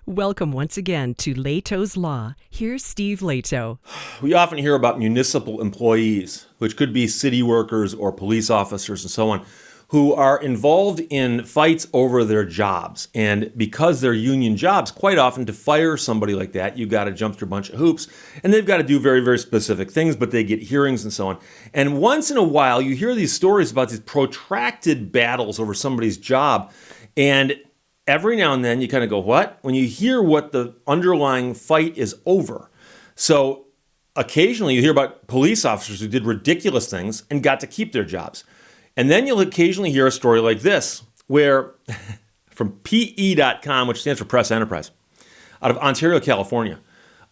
Welcome once again to Lehto's Law. Here's Steve Lehto. We often hear about municipal employees, which could be city workers or police officers and so on, who are involved in fights over their jobs. And because they're union jobs, quite often to fire somebody like that, you've got to jump through a bunch of hoops. And they've got to do very, very specific things, but they get hearings and so on. And once in a while, you hear these stories about these protracted battles over somebody's job. And every now and then you kind of go, what? When you hear what the underlying fight is over. So occasionally you hear about police officers who did ridiculous things and got to keep their jobs. And then you'll occasionally hear a story like this, where from PE.com, which stands for Press Enterprise, out of Ontario, California.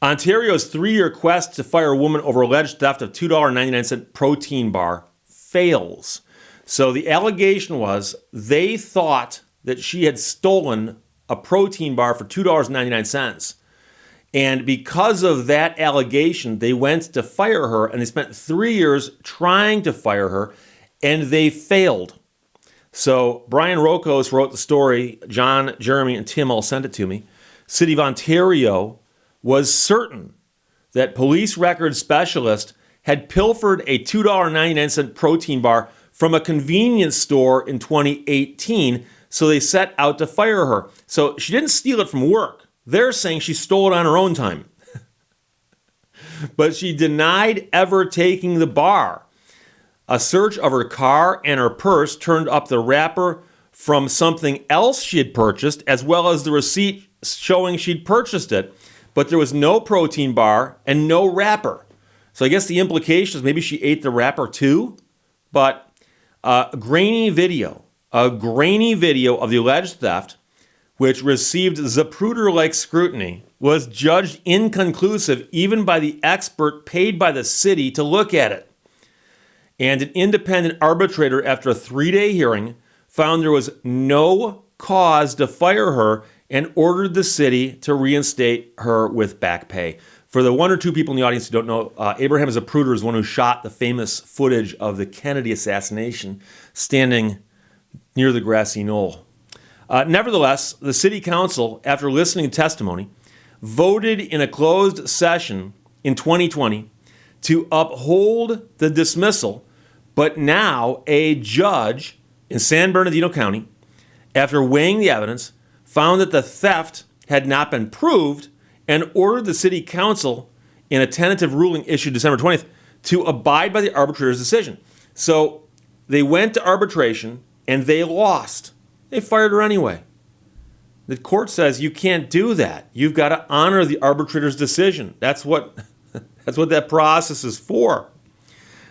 Ontario's 3-year quest to fire a woman over alleged theft of $2.99 protein bar fails. So the allegation was they thought that she had stolen a protein bar for $2.99. And because of that allegation, they went to fire her, and they spent 3 years trying to fire her, and they failed. So Brian Rokos wrote the story. John, Jeremy, and Tim all sent it to me. City of Ontario was certain that police records specialist had pilfered a $2.99 protein bar from a convenience store in 2018, so they set out to fire her. So she didn't steal it from work. They're saying she stole it on her own time. But she denied ever taking the bar. A search of her car and her purse turned up the wrapper from something else she had purchased, as well as the receipt showing she'd purchased it. But there was no protein bar and no wrapper. So I guess the implication is maybe she ate the wrapper too. But a grainy video of the alleged theft, which received Zapruder-like scrutiny, was judged inconclusive even by the expert paid by the city to look at it. And an independent arbitrator, after a 3-day hearing, found there was no cause to fire her and ordered the city to reinstate her with back pay. For the one or two people in the audience who don't know, Abraham Zapruder is the one who shot the famous footage of the Kennedy assassination, standing near the grassy knoll. Nevertheless, the city council, after listening to testimony, voted in a closed session in 2020 to uphold the dismissal. But now a judge in San Bernardino County, after weighing the evidence, found that the theft had not been proved and ordered the city council, in a tentative ruling issued December 20th, to abide by the arbitrator's decision. So they went to arbitration and they lost. They fired her anyway. The court says you can't do that. You've got to honor the arbitrator's decision. That's what that process is for.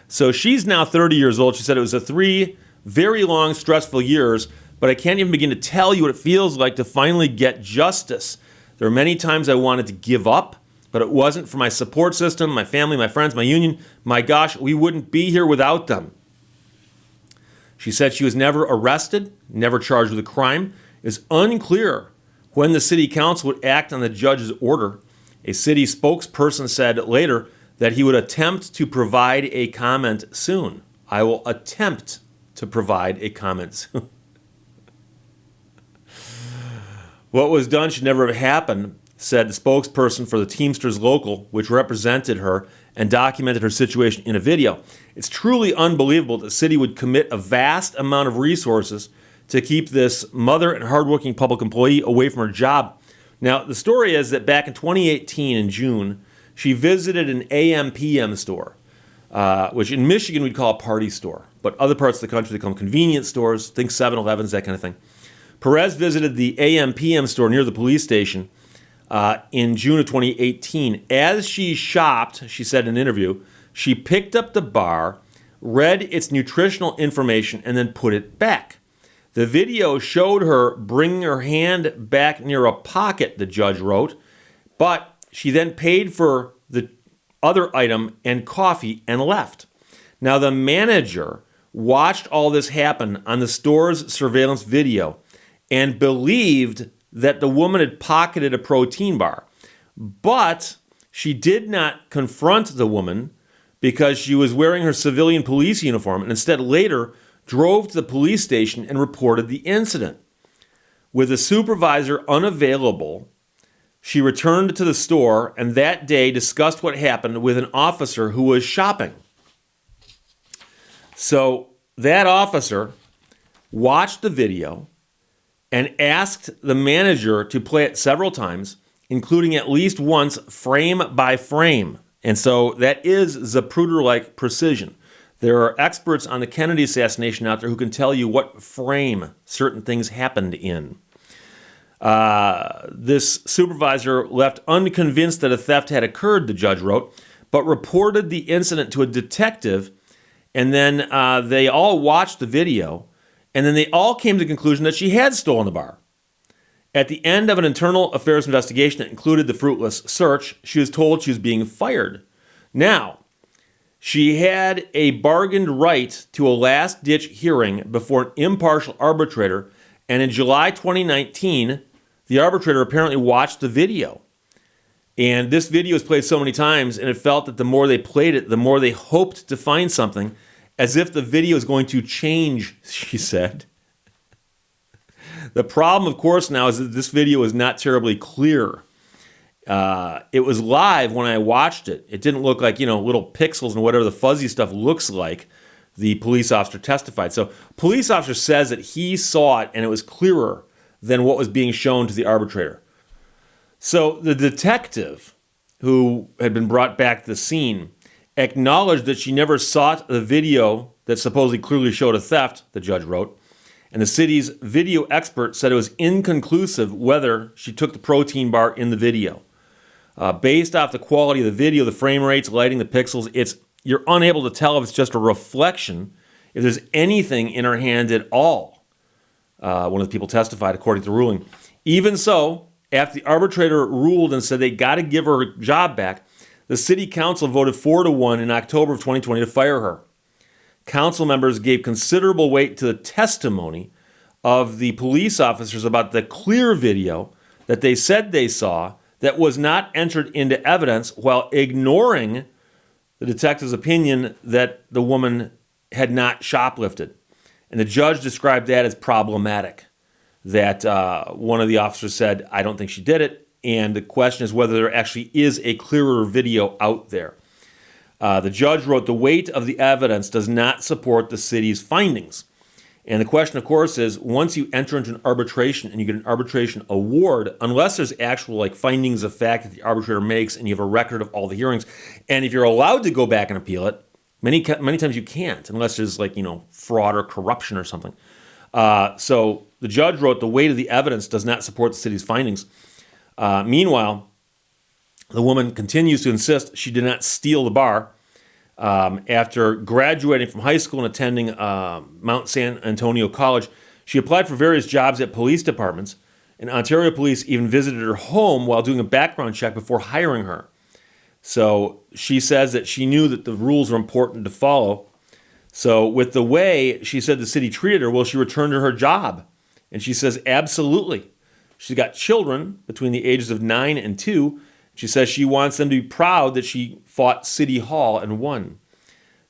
So she's now 30 years old. She said it was 3 very long, stressful years, but I can't even begin to tell you what it feels like to finally get justice. There are many times I wanted to give up, but it wasn't for my support system, my family, my friends, my union. My gosh, we wouldn't be here without them. She said she was never arrested, never charged with a crime. It's unclear when the city council would act on the judge's order. A city spokesperson said later that he would attempt to provide a comment soon. I will attempt to provide a comment soon. What was done should never have happened, said the spokesperson for the Teamsters Local, which represented her and documented her situation in a video. It's truly unbelievable that the city would commit a vast amount of resources to keep this mother and hardworking public employee away from her job. Now, the story is that back in 2018 in June, she visited an AM/PM store, which in Michigan we'd call a party store, but other parts of the country they call them convenience stores, think 7-Elevens, that kind of thing. Perez visited the AM/PM store near the police station in June of 2018. As she shopped, she said in an interview, she picked up the bar, read its nutritional information, and then put it back. The video showed her bringing her hand back near a pocket, the judge wrote, but she then paid for the other item and coffee and left. Now, the manager watched all this happen on the store's surveillance video and believed that the woman had pocketed a protein bar. But she did not confront the woman because she was wearing her civilian police uniform, and instead later drove to the police station and reported the incident. With the supervisor unavailable She returned to the store and that day discussed what happened with an officer who was shopping. So that officer watched the video and asked the manager to play it several times, including at least once frame by frame. And so that is Zapruder-like precision. There are experts on the Kennedy assassination out there who can tell you what frame certain things happened in. This supervisor left unconvinced that a theft had occurred, the judge wrote, but reported the incident to a detective, and then they all watched the video, and then they all came to the conclusion that she had stolen the bar. At the end of an internal affairs investigation that included the fruitless search, she was told she was being fired. Now, she had a bargained right to a last-ditch hearing before an impartial arbitrator, and in July 2019, the arbitrator apparently watched the video. And this video was played so many times, and it felt that the more they played it, the more they hoped to find something, as if the video is going to change, she said. The problem, of course, now is that this video is not terribly clear. It was live when I watched it. It didn't look like, little pixels and whatever the fuzzy stuff looks like, the police officer testified. So police officer says that he saw it and it was clearer than what was being shown to the arbitrator. So the detective who had been brought back to the scene acknowledged that she never saw the video that supposedly clearly showed a theft, the judge wrote. And the city's video expert said it was inconclusive whether she took the protein bar in the video. Based off the quality of the video, the frame rates, lighting, the pixels, you're unable to tell if it's just a reflection, if there's anything in her hand at all. One of the people testified according to the ruling. Even so, after the arbitrator ruled and said they got to give her job back, the city council voted 4-1 in October of 2020 to fire her. Council members gave considerable weight to the testimony of the police officers about the clear video that they said they saw that was not entered into evidence, while ignoring the detective's opinion that the woman had not shoplifted. And the judge described that as problematic, that one of the officers said, I don't think she did it, and the question is whether there actually is a clearer video out there. The judge wrote, the weight of the evidence does not support the city's findings. And the question, of course, is once you enter into an arbitration and you get an arbitration award, unless there's actual findings of fact that the arbitrator makes and you have a record of all the hearings, and if you're allowed to go back and appeal it, many times you can't unless there's fraud or corruption or something. So the judge wrote, the weight of the evidence does not support the city's findings. Meanwhile, the woman continues to insist she did not steal the bar. After graduating from high school and attending Mount San Antonio College, she applied for various jobs at police departments, and Ontario police even visited her home while doing a background check before hiring her. So she says that she knew that the rules were important to follow. So with the way she said the city treated her, well, she returned to her job. And she says, absolutely. She's got children between the ages of 9 and 2. She says she wants them to be proud that she fought City Hall and won.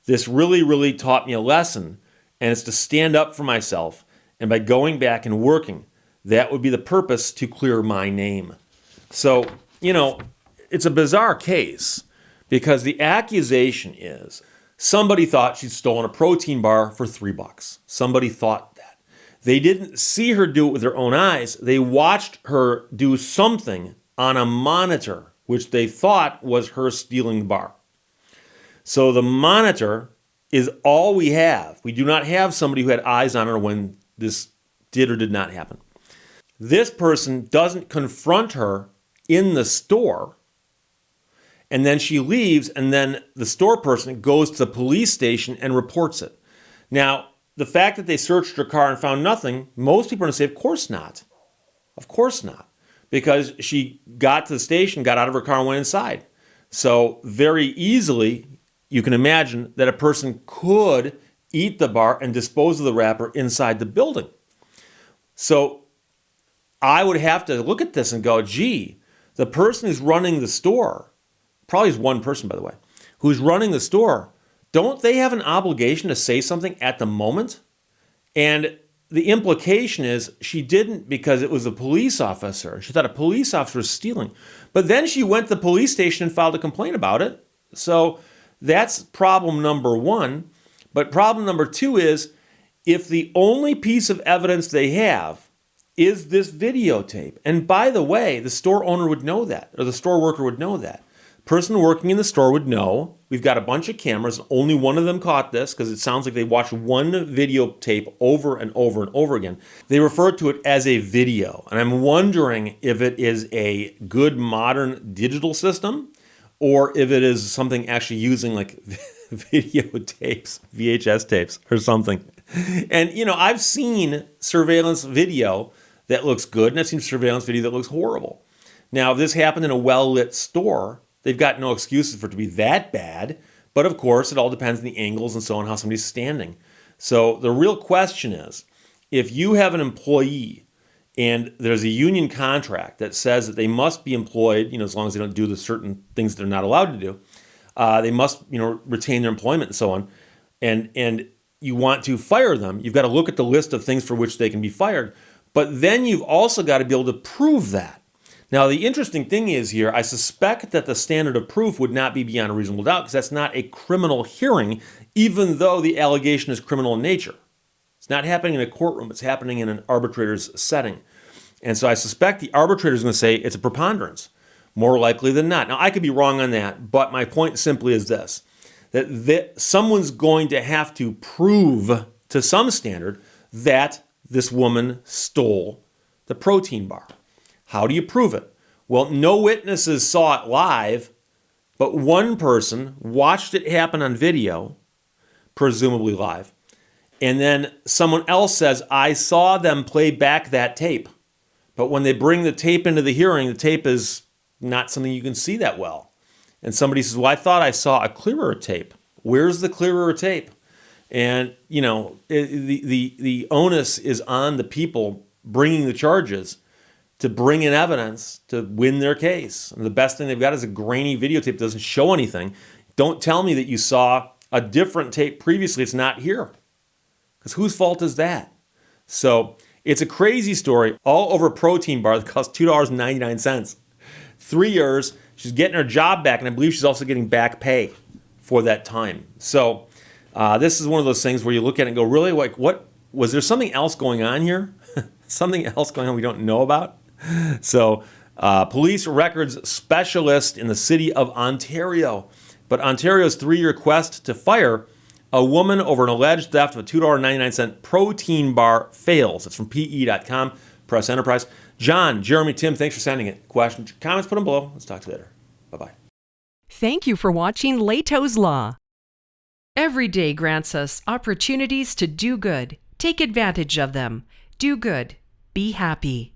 This really, really taught me a lesson, and it's to stand up for myself. And by going back and working, that would be the purpose to clear my name. So, it's a bizarre case because the accusation is somebody thought she'd stolen a protein bar for $3. Somebody thought that. They didn't see her do it with their own eyes. They watched her do something on a monitor, which they thought was her stealing the bar. So the monitor is all we have. We do not have somebody who had eyes on her when this did or did not happen. This person doesn't confront her in the store, and then she leaves, and then the store person goes to the police station and reports it. Now, the fact that they searched her car and found nothing, most people are going to say, of course not. Of course not. Because she got to the station, got out of her car, and went inside. So very easily, you can imagine that a person could eat the bar and dispose of the wrapper inside the building. So I would have to look at this and go, gee, the person who's running the store, probably is one person, by the way, who's running the store, don't they have an obligation to say something at the moment? And the implication is she didn't because it was a police officer. She thought a police officer was stealing. But then she went to the police station and filed a complaint about it. So that's problem number one. But problem number two is if the only piece of evidence they have is this videotape, and by the way, the store owner would know that, or the store worker would know that. Person working in the store would know. We've got a bunch of cameras. Only one of them caught this because it sounds like they watched one videotape over and over and over again. They refer to it as a video. And I'm wondering if it is a good modern digital system or if it is something actually using like videotapes, VHS tapes or something. And, I've seen surveillance video that looks good and I've seen surveillance video that looks horrible. Now, if this happened in a well-lit store, they've got no excuses for it to be that bad. But of course, it all depends on the angles and so on, how somebody's standing. So the real question is, if you have an employee and there's a union contract that says that they must be employed, as long as they don't do the certain things they're not allowed to do, they must, retain their employment and so on, and you want to fire them, you've got to look at the list of things for which they can be fired. But then you've also got to be able to prove that. Now, the interesting thing is here, I suspect that the standard of proof would not be beyond a reasonable doubt because that's not a criminal hearing, even though the allegation is criminal in nature. It's not happening in a courtroom. It's happening in an arbitrator's setting. And so I suspect the arbitrator is going to say it's a preponderance, more likely than not. Now, I could be wrong on that, but my point simply is this, that someone's going to have to prove to some standard that this woman stole the protein bar. How do you prove it? Well, no witnesses saw it live, but one person watched it happen on video, presumably live, and then someone else says, I saw them play back that tape. But when they bring the tape into the hearing, the tape is not something you can see that well. And somebody says, well, I thought I saw a clearer tape. Where's the clearer tape? And, the onus is on the people bringing the charges to bring in evidence to win their case. And the best thing they've got is a grainy videotape that doesn't show anything. Don't tell me that you saw a different tape previously. It's not here. Because whose fault is that? So it's a crazy story all over a protein bar that costs $2.99. 3 years, she's getting her job back, and I believe she's also getting back pay for that time. So this is one of those things where you look at it and go, really, like, what? Was there something else going on here? Something else going on we don't know about? So, police records specialist in the city of Ontario. But Ontario's 3-year quest to fire a woman over an alleged theft of a $2.99 protein bar fails. It's from PE.com, Press Enterprise. John, Jeremy, Tim, thanks for sending it. Questions, comments, put them below. Let's talk to you later. Bye-bye. Thank you for watching Lehto's Law. Every day grants us opportunities to do good. Take advantage of them. Do good. Be happy.